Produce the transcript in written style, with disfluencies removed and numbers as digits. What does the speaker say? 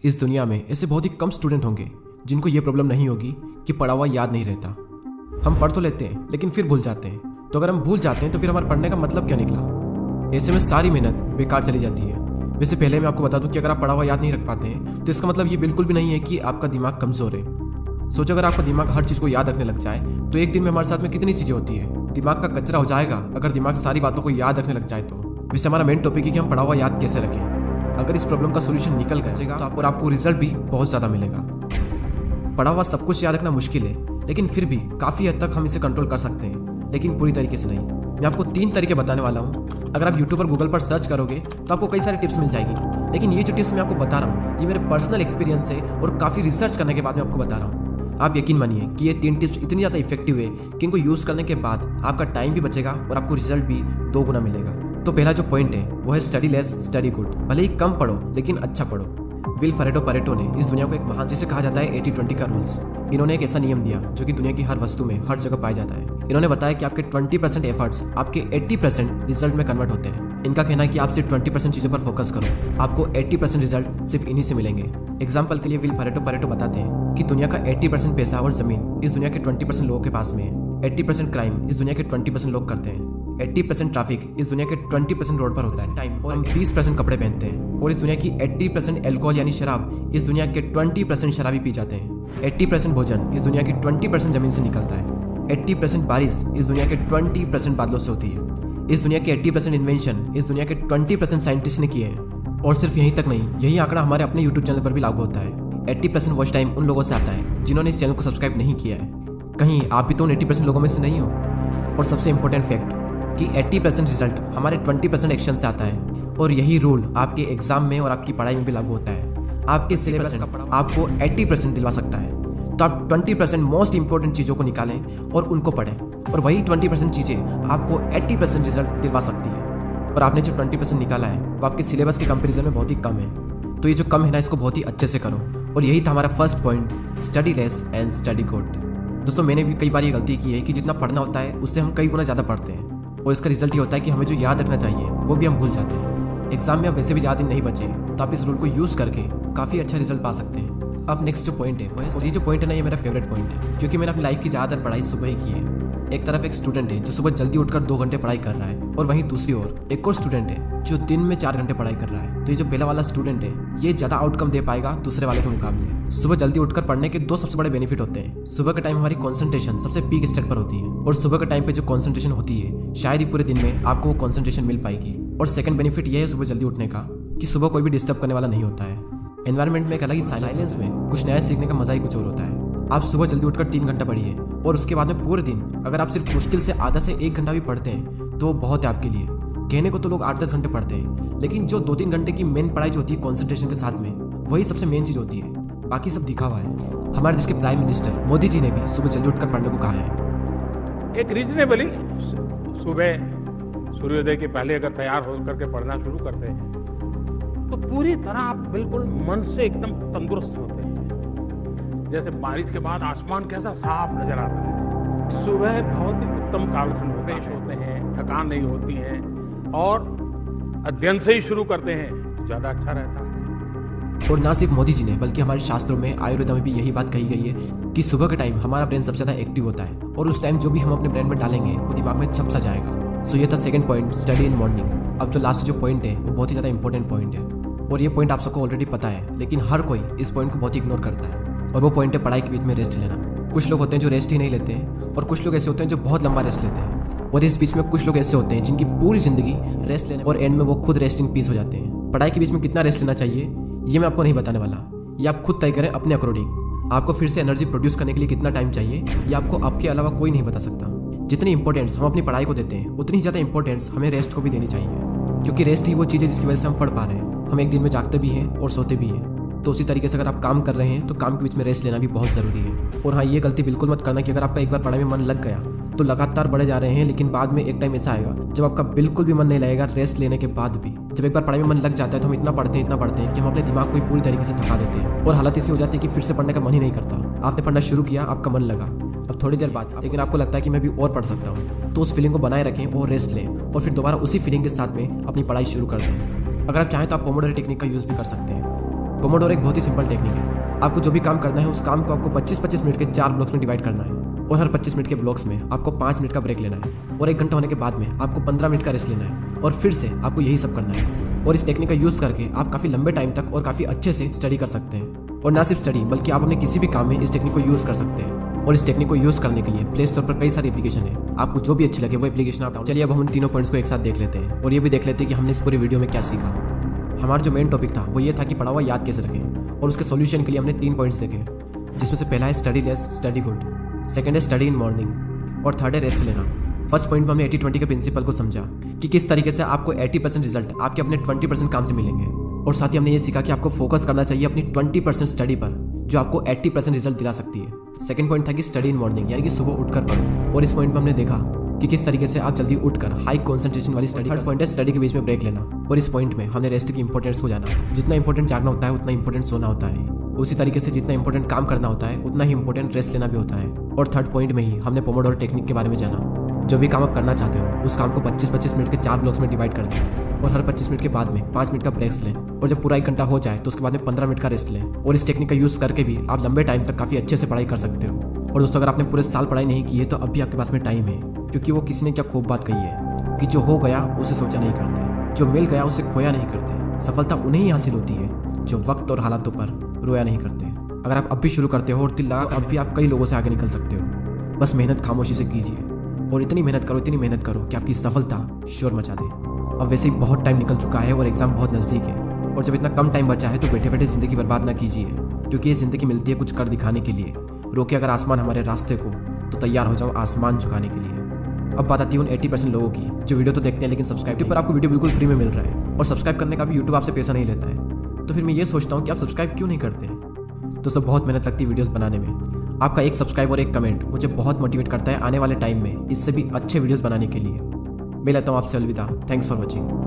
इस दुनिया में ऐसे बहुत ही कम स्टूडेंट होंगे जिनको ये प्रॉब्लम नहीं होगी कि पढ़ा हुआ याद नहीं रहता। हम पढ़ तो लेते हैं लेकिन फिर भूल जाते हैं। तो अगर हम भूल जाते हैं तो फिर हमारे पढ़ने का मतलब क्या निकला? ऐसे में सारी मेहनत बेकार चली जाती है। वैसे पहले मैं आपको बता दूं कि अगर आप पढ़ा हुआ याद नहीं रख पाते हैं तो इसका मतलब ये बिल्कुल भी नहीं है कि आपका दिमाग कमज़ोर है। सोचो अगर आपका दिमाग हर चीज़ को याद रखने लग जाए तो एक दिन में हमारे साथ में कितनी चीज़ें होती है। दिमाग का कचरा हो जाएगा अगर दिमाग सारी बातों को याद रखने लग जाए तो। वैसे हमारा मेन टॉपिक है कि हम पढ़ा हुआ याद कैसे रखें। अगर इस प्रॉब्लम का सोल्यूशन निकल गया तो आपको रिजल्ट भी बहुत ज़्यादा मिलेगा। पढ़ा हुआ सब कुछ याद रखना मुश्किल है लेकिन फिर भी काफ़ी हद तक हम इसे कंट्रोल कर सकते हैं, लेकिन पूरी तरीके से नहीं। मैं आपको 3 तरीके बताने वाला हूँ। अगर आप यूट्यूब और गूगल पर सर्च करोगे तो आपको कई सारी टिप्स मिल जाएगी, लेकिन ये जो टिप्स मैं आपको बता रहा हूँ ये मेरे पर्सनल एक्सपीरियंस से और काफ़ी रिसर्च करने के बाद मैं आपको बता रहा हूँ। आप यकीन मानिए कि ये 3 टिप्स इतनी ज़्यादा इफेक्टिव है कि इनको यूज़ करने के बाद आपका टाइम भी बचेगा और आपको रिजल्ट भी 2 गुना मिलेगा। तो पहला जो पॉइंट है वो है स्टडी लेस स्टडी गुड। भले ही कम पढ़ो लेकिन अच्छा पढ़ो। विल परेटो ने इस दुनिया को एक महान, जिसे कहा जाता है 80-20 का रूल्स। इन्होंने एक ऐसा नियम दिया जो कि दुनिया की हर वस्तु में हर जगह पाया जाता है। इन्होंने बताया कि आपके 20% एफर्ट्स आपके 80% रिजल्ट में कन्वर्ट होते हैं। इनका कहना है कि आप सिर्फ 20% चीज़ों पर फोकस करो, आपको 80% रिजल्ट सिर्फ इन्हीं से मिलेंगे। एग्जाम्पल के लिए विल परेटो बताते हैं कि दुनिया का 80% पैसा और जमीन इस दुनिया के 20% लोगों के पास में है। 80% क्राइम इस दुनिया के 20% लोग करते हैं। 80% ट्रैफिक इस दुनिया के 20% रोड पर होता है टाइम, और हम 20% कपड़े पहनते हैं। और इस दुनिया की 80% एल्कोहल यानी शराब इस दुनिया के 20% शराबी पी जाते हैं। 80% भोजन इस दुनिया की 20% जमीन से निकलता है। 80% बारिश इस दुनिया के 20% बादलों से होती है। इस दुनिया के 80% इन्वेंशन इस दुनिया के 20% साइंटिस्ट ने किए हैं। और सिर्फ यहीं तक नहीं, यही आंकड़ा हमारे अपने यूट्यूब चैनल पर भी लागू होता है। 80% वॉच टाइम उन लोगों से आता है जिन्होंने इस चैनल को सब्सक्राइब नहीं किया है। कहीं आप भी तो उन 80% लोगों में से नहीं हो। और सबसे इंपॉर्टेंट फैक्ट कि 80% रिजल्ट हमारे 20% एक्शन से आता है। और यही रूल आपके एग्जाम में और आपकी पढ़ाई में भी लागू होता है। आपके सिलेबस आपको 80% दिलवा सकता है, तो आप 20% मोस्ट इंपॉर्टेंट चीज़ों को निकालें और उनको पढ़ें, और वही 20% चीज़ें आपको 80% रिजल्ट दिलवा सकती है। और आपने जो 20% निकाला है वो आपके सिलेबस के कंपैरिजन में बहुत ही कम है। तो ये जो कम है ना, इसको बहुत ही अच्छे से करो। और यही था हमारा first point, study less and study good. दोस्तों, मैंने भी कई बार ये गलती की है कि जितना पढ़ना होता है उससे हम कई गुना ज़्यादा पढ़ते हैं, और इसका रिजल्ट ये होता है कि हमें जो याद रखना चाहिए वो भी हम भूल जाते हैं। एग्जाम में अब वैसे भी ज़्यादा दिन नहीं बचे, तो आप इस रूल को यूज़ करके काफ़ी अच्छा रिजल्ट पा सकते हैं। अब नेक्स्ट जो पॉइंट है वो है, और ये जो पॉइंट है ना, ये मेरा फेवरेट पॉइंट है, क्योंकि मैंने अपनी लाइफ की ज़्यादातर पढ़ाई सुबह ही की है। एक तरफ एक स्टूडेंट है जो सुबह जल्दी उठकर 2 घंटे पढ़ाई कर रहा है, और वहीं दूसरी ओर एक और स्टूडेंट है जो दिन में 4 घंटे पढ़ाई कर रहा है। तो ये जो पहला वाला स्टूडेंट है ये ज़्यादा आउटकम दे पाएगा दूसरे वाले के मुकाबले। सुबह जल्दी उठकर पढ़ने के 2 सबसे बड़े बेनिफिट होते हैं। सुबह के टाइम हमारी कंसंट्रेशन सबसे पीक स्टेट पर होती है, और सुबह के टाइम पे जो कंसंट्रेशन होती है शायद ही पूरे दिन में आपको वो कंसंट्रेशन मिल पाएगी। और सेकंड बेनिफिट ये है सुबह जल्दी उठने का कि सुबह कोई भी डिस्टर्ब करने वाला नहीं होता है। एनवायरनमेंट में एक अलग ही साइलेंस में कुछ नया सीखने का मजा ही कुछ और होता है। आप सुबह जल्दी उठकर 3 घंटा पढ़िए, और उसके बाद में पूरे दिन अगर आप सिर्फ मुश्किल से आधा से 1 घंटा भी पढ़ते हैं तो बहुत है आपके लिए। कहने को तो लोग 8-10 घंटे पढ़ते हैं, लेकिन जो 2-3 घंटे की मेन पढ़ाई जो होती है कॉन्सेंट्रेशन के साथ में, वही सबसे मेन चीज़ होती है। बाकी सब दिखावा है। हमारे देश के प्राइम मिनिस्टर मोदी जी ने भी सुबह जल्दी उठकर पढ़ने को कहा है। एक रीजनेबली सुबह सूर्योदय के पहले अगर तैयार होकर के पढ़ना शुरू करते हैं तो पूरी तरह आप बिल्कुल मन से एकदम तंदुरुस्त होते हैं। जैसे बारिश के बाद आसमान कैसा साफ नजर आता है। सुबह बहुत ही उत्तम कालखंड फ्रेश होते हैं, थकान नहीं होती है, और अध्ययन से ही शुरू करते हैं तो ज़्यादा अच्छा रहता है। और ना सिर्फ मोदी जी ने बल्कि हमारे शास्त्रों में, आयुर्वेदा में भी यही बात कही गई है कि सुबह के टाइम हमारा ब्रेन सबसे ज़्यादा एक्टिव होता है, और उस टाइम जो भी हम अपने ब्रेन में डालेंगे वो दिमाग में छप सा जाएगा। सो ये था second point, study in morning. अब जो लास्ट जो पॉइंट है वो बहुत ही ज़्यादा इंपॉर्टेंट पॉइंट है, और ये पॉइंट आप सबको ऑलरेडी पता है, लेकिन हर कोई इस पॉइंट को बहुत ही इग्नोर करता है। और वो पॉइंट है पढ़ाई के बीच में रेस्ट लेना। कुछ लोग होते हैं जो रेस्ट ही नहीं लेते हैं, और कुछ लोग ऐसे होते हैं जो बहुत लंबा रेस्ट लेते हैं, और इस बीच में कुछ लोग ऐसे होते हैं जिनकी पूरी जिंदगी रेस्ट लेने और एंड में वो खुद रेस्ट इन पीस हो जाते हैं। पढ़ाई के बीच में कितना रेस्ट लेना चाहिए ये मैं आपको नहीं बताने वाला, ये आप खुद तय करें अपने अकॉर्डिंग। आपको फिर से एनर्जी प्रोड्यूस करने के लिए कितना टाइम चाहिए ये आपको आपके अलावा कोई नहीं बता सकता। जितनी इंपॉर्टेंस हम अपनी पढ़ाई को देते हैं उतनी ज़्यादा इंपॉर्टेंस हमें रेस्ट को भी देनी चाहिए, क्योंकि रेस्ट ही वो चीज़ है जिसकी वजह से हम पढ़ पा रहे हैं। हम एक दिन में जागते भी हैं और सोते भी हैं। तो उसी तरीके से अगर आप काम कर रहे हैं तो काम के बीच में रेस्ट लेना भी बहुत ज़रूरी है। और हाँ, ये गलती बिल्कुल मत करना कि अगर आपका एक बार पढ़ाई में मन लग गया तो लगातार बढ़े जा रहे हैं, लेकिन बाद में एक टाइम ऐसा आएगा जब आपका बिल्कुल भी मन नहीं लगेगा रेस्ट लेने के बाद भी। जब एक बार पढ़ाई में मन लग जाता है तो हम इतना पढ़ते हैं कि हम अपने दिमाग को पूरी तरीके से थका देते हैं, और हालत ऐसी हो जाती है कि फिर से पढ़ने का मन ही नहीं करता। आपने पढ़ना शुरू किया, आपका मन लगा, अब थोड़ी देर बाद लेकिन आपको लगता है कि मैं भी और पढ़ सकता हूँ, तो उस फीलिंग को बनाए रखें और रेस्ट लें, और फिर दोबारा उसी फीलिंग के साथ में अपनी पढ़ाई शुरू कर दें। अगर आप चाहें तो आप पोमोडोरो टेक्निक का यूज़ भी कर सकते हैं। पोमोडोरो एक बहुत ही सिंपल टेक्निक है। आपको जो भी काम करना है उस काम को आपको 25-25 मिनट के 4 ब्लॉक्स में डिवाइड करना है और हर 25 मिनट के ब्लॉक्स में आपको 5 मिनट का ब्रेक लेना है और 1 घंटा होने के बाद में आपको 15 मिनट का रेस्ट लेना है और फिर से आपको यही सब करना है। और इस टेक्निक का यूज़ करके आप काफ़ी लंबे टाइम तक और काफ़ी अच्छे से स्टडी कर सकते हैं। और ना सिर्फ स्टडी बल्कि आप अपने किसी भी काम में इस टेक्निक को यूज़ कर सकते हैं। और इस टेक्निक को यूज़ करने के लिए प्ले स्टोर पर कई सारी एप्लीकेशन है, आपको जो भी अच्छी लगे वो एप्लीकेशन आप डाउनलोड। चलिए अब हम उन तीनों पॉइंट्स को एक साथ देख लेते हैं और ये भी देख लेते हैं कि हमने इस पूरी वीडियो में क्या सीखा। हमारा जो मेन टॉपिक था वो ये था कि पढ़ा हुआ याद कैसे रखें और उसके सॉल्यूशन के लिए हमने 3 पॉइंट्स देखे, जिसमें से पहला है study less study good, second है स्टडी इन मॉर्निंग और थर्ड है रेस्ट लेना। फर्स्ट पॉइंट में हमने 80-20 के प्रिंसिपल को समझा कि किस तरीके से आपको 80% रिजल्ट आपके अपने 20% काम से मिलेंगे। और साथ ही हमने ये सीखा कि आपको फोकस करना चाहिए अपनी 20% स्टडी पर जो आपको 80% रिजल्ट दिला सकती है। सेकंड पॉइंट था कि स्टडी इन मॉर्निंग, यानी कि सुबह उठकर पढ़ो। और इस पॉइंट में हमने देखा कि किस तरीके से आप जल्दी उठकर हाई कंसंट्रेशन वाली स्टडी। थर्ड पॉइंट है स्टडी के बीच में ब्रेक लेना। और इस पॉइंट में हमने रेस्ट की इंपॉर्टेंस को जाना। जितना इंपॉर्टेंट जागना होता है उतना इंपॉर्टेंट सोना होता है, उसी तरीके से जितना इंपॉर्टेंट काम करना होता है उतना ही इंपॉर्टेंट रेस्ट लेना भी होता है। और थर्ड पॉइंट में ही हमने पोमोडोरो टेक्निक के बारे में जाना। जो भी काम आप करना चाहते हो उस काम को 25-25 मिनट के 4 ब्लॉक्स में डिवाइड कर दें और हर 25 मिनट के बाद में 5 मिनट का ब्रेक्स लें और जब पूरा 1 घंटा हो जाए तो उसके बाद में 15 मिनट का रेस्ट लें। और इस टेक्निक का यूज़ करके भी आप लंबे टाइम तक काफ़ी अच्छे से पढ़ाई कर सकते हो। और दोस्तों अगर आपने पूरे साल पढ़ाई नहीं की है तो अब भी आपके पास में टाइम है, क्योंकि वो किसी ने क्या खूब बात कही है कि जो हो गया उसे सोचा नहीं करते, जो मिल गया उसे खोया नहीं करते। सफलता उन्हें ही हासिल होती है जो वक्त और हालातों पर रोया नहीं करते। अगर आप अब भी शुरू करते हो और दिल लगा अब भी आप कई लोगों से आगे निकल सकते हो। बस मेहनत खामोशी से कीजिए और इतनी मेहनत करो कि आपकी सफलता शोर मचा दे। अब वैसे ही बहुत टाइम निकल चुका है और एग्ज़ाम बहुत नज़दीक है, और जब इतना कम टाइम बचा है तो बैठे बैठे ज़िंदगी बर्बाद ना कीजिए, क्योंकि ये ज़िंदगी मिलती है कुछ कर दिखाने के लिए। रोके अगर आसमान हमारे रास्ते को तो तैयार हो जाओ आसमान झुकाने के लिए। अब बात आती है उन 80% लोगों की जो वीडियो तो देखते हैं लेकिन सब्सक्राइब पर आपको वीडियो बिल्कुल फ्री में मिल रहा है और सब्सक्राइब करने का भी यूट्यूब आपसे पैसा नहीं लेता है। तो फिर मैं ये सोचता हूँ कि आप सब्सक्राइब क्यों नहीं करते हैं। दोस्तों बहुत मेहनत लगती है वीडियोस बनाने में। आपका एक सब्सक्राइब और एक कमेंट मुझे बहुत मोटिवेट करता है आने वाले टाइम में इससे भी अच्छे वीडियोस बनाने के लिए। मैं लेता हूँ आपसे अलविदा। Thanks for watching.